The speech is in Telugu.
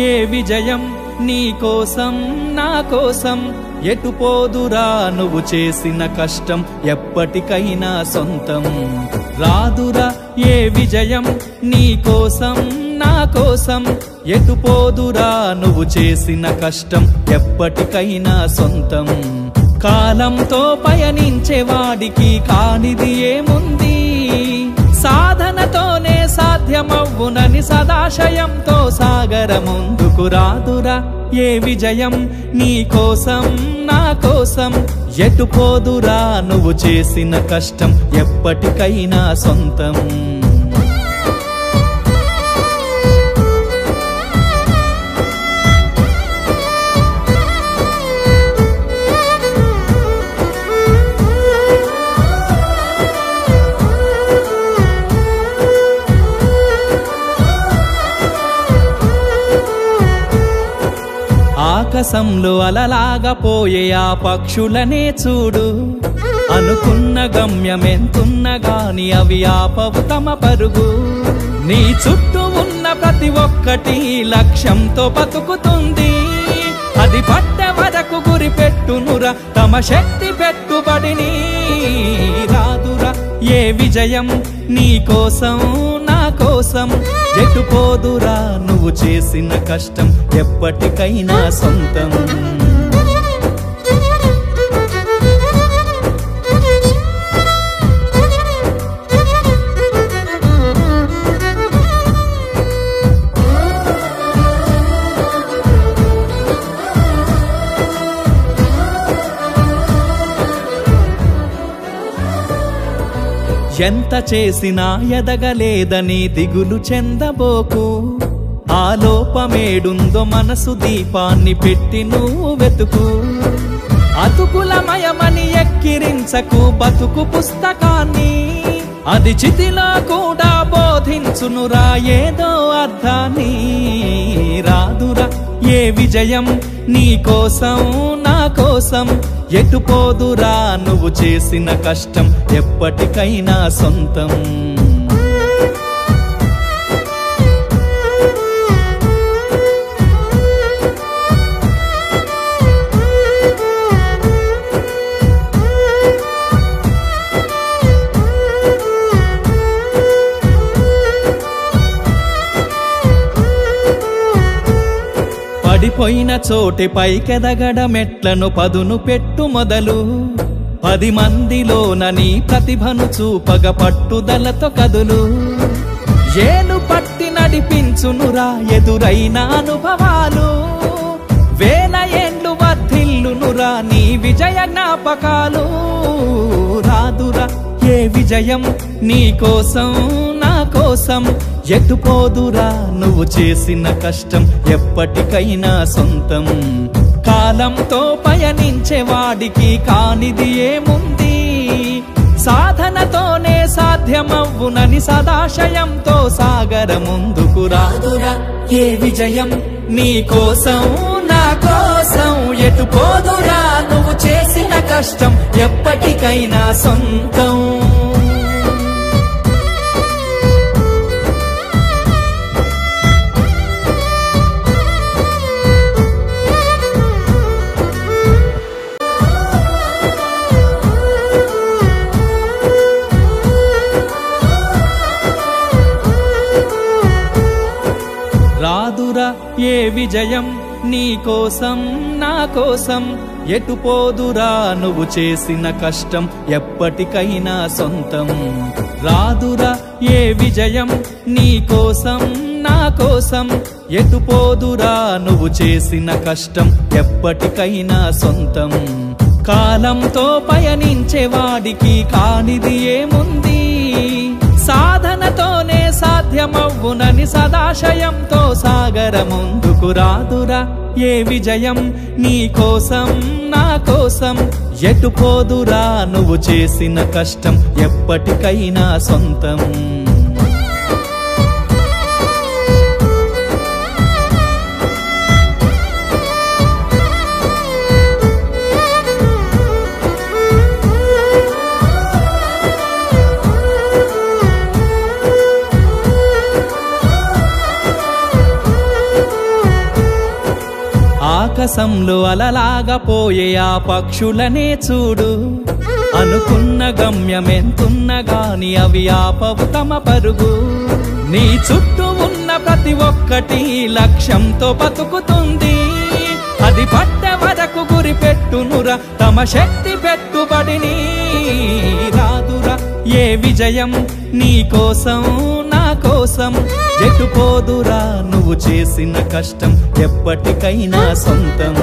ఏ విజయం నీ కోసం నా కోసం ఎటు పోదురా నువ్వు చేసిన కష్టం ఎప్పటికైనా సొంతం రాదురా ఏ విజయం నీ కోసం నా కోసం ఎటు పోదురా నువ్వు చేసిన కష్టం ఎప్పటికైనా సొంతం కాలంతో పయనించే వాడికి కానిది ఏముంది సాధనతోనే సాధ్యమవ్వునని సదాశయంతో సాగర ముందుకు రాదురా ఏ విజయం నీ కోసం నా కోసం ఎటు పోదురా నువ్వు చేసిన కష్టం ఎప్పటికైనా సొంతం ఆకాశంలో అలలాగా పోయే ఆ పక్షులనే చూడు అనుకున్న గమ్యమెంతున్న గాని అవి ఆపవు తమ పరుగు నీ చుట్టూ ఉన్న ప్రతి ఒక్కటి లక్ష్యంతో బతుకుతుంది అది పట్టే వరకు గురి పెట్టునురా తమ శక్తి పెట్టుబడిని రాదురా ఏ విజయం నీ కోసం నా కోసం ఎటు పోదురా నువ్వు చేసిన కష్టం ఎప్పటికైనా సొంతం ఎంత చేసినా ఎదగలేదని దిగులు చెందబోకు ఆ లోపమేడుందో మనసు దీపాన్ని పెట్టి నువ్వు వెతుకు అతుకులమయమని ఎక్కిరించకు బతుకు పుస్తకాన్ని అది చితిలో కూడా బోధించునురా ఏదో అర్థాన్ని రాదురా ఏ విజయం నీ కోసం నా కోసం ఎటు పోదురా నువ్వు చేసిన కష్టం ఎప్పటికైనా సొంతం పడిపోయిన చోటి పైకెదగడ మెట్లను పదును పెట్టు మొదలు 10 మందిలోన నీ ప్రతిభను చూపగ పట్టుదలతో కదులు ఏలు పట్టి నడిపించునురా ఎదురైన అనుభవాలు వేల ఏండ్లు వర్ధిల్లునురా నీ విజయ జ్ఞాపకాలు రాదురా ఏ విజయం నీ కోసం నా కోసం ఎటు పోదురా నువ్వు చేసిన కష్టం ఎప్పటికైనా సొంతం కాలంతో పయనించే వాడికి కానిది ఏముంది సాధనతోనే సాధ్యమవ్వునని సదాశయంతో సాగర ముందుకు రాదురా ఏ విజయం నీ కోసం నా కోసం ఎటు పోదురా నువ్వు చేసిన కష్టం ఎప్పటికైనా సొంతం రాదురా ఏ విజయం నీ కోసం నా కోసం ఎటు పోదురా నువ్వు చేసిన కష్టం ఎప్పటికైనా సొంతం రాదురా ఏ విజయం నీ కోసం నా కోసం ఎటు పోదురా నువ్వు చేసిన కష్టం ఎప్పటికైనా సొంతం కాలంతో పయనించే వాడికి కానిది ఏముంది సాధనతోనే సాధ్యమవ్వునని సదాశయంతో సాగర ముందుకు రాదురా ఏ విజయం నీ కోసం నా కోసం ఎటు పోదురా నువ్వు చేసిన కష్టం ఎప్పటికైనా సొంతం ఆకాశంలో అలలాగా పోయే ఆ పక్షులనే చూడు అనుకున్న గమ్యమెంతున్న గాని అవి ఆపవు తమ పరుగు నీ చుట్టూ ఉన్న ప్రతి ఒక్కటి లక్ష్యంతో బతుకుతుంది అది పట్టే వరకు గురి పెట్టునురా తమ శక్తి పెట్టుబడిని రాదురా ఏ విజయం నీ కోసం నా కోసం ఎటు పోదురా నువ్వు చేసిన కష్టం ఎప్పటికైనా సొంతం